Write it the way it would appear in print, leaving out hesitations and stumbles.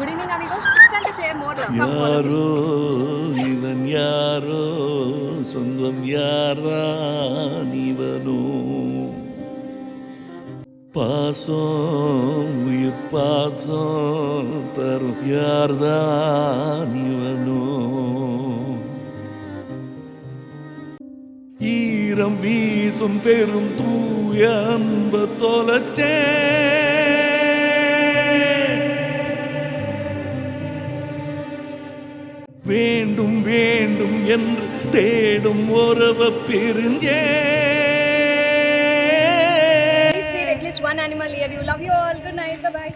Good evening, amigos. It's time to share more love. Come follow me. யாரோ இவன் யாரோ சொந்தம் யார்தான் இவனோ பாசம் உயிர் பாசம் தரும் யார்தான் இவனோ ஈரம் வீசும் பெரும் தூய அன்ப தொலைச்சே வேண்டும் வேண்டும் என்று தேடும் உறவ பிரிஞ்சே Please feed at least one animal here. You love you all. Good night. Bye bye.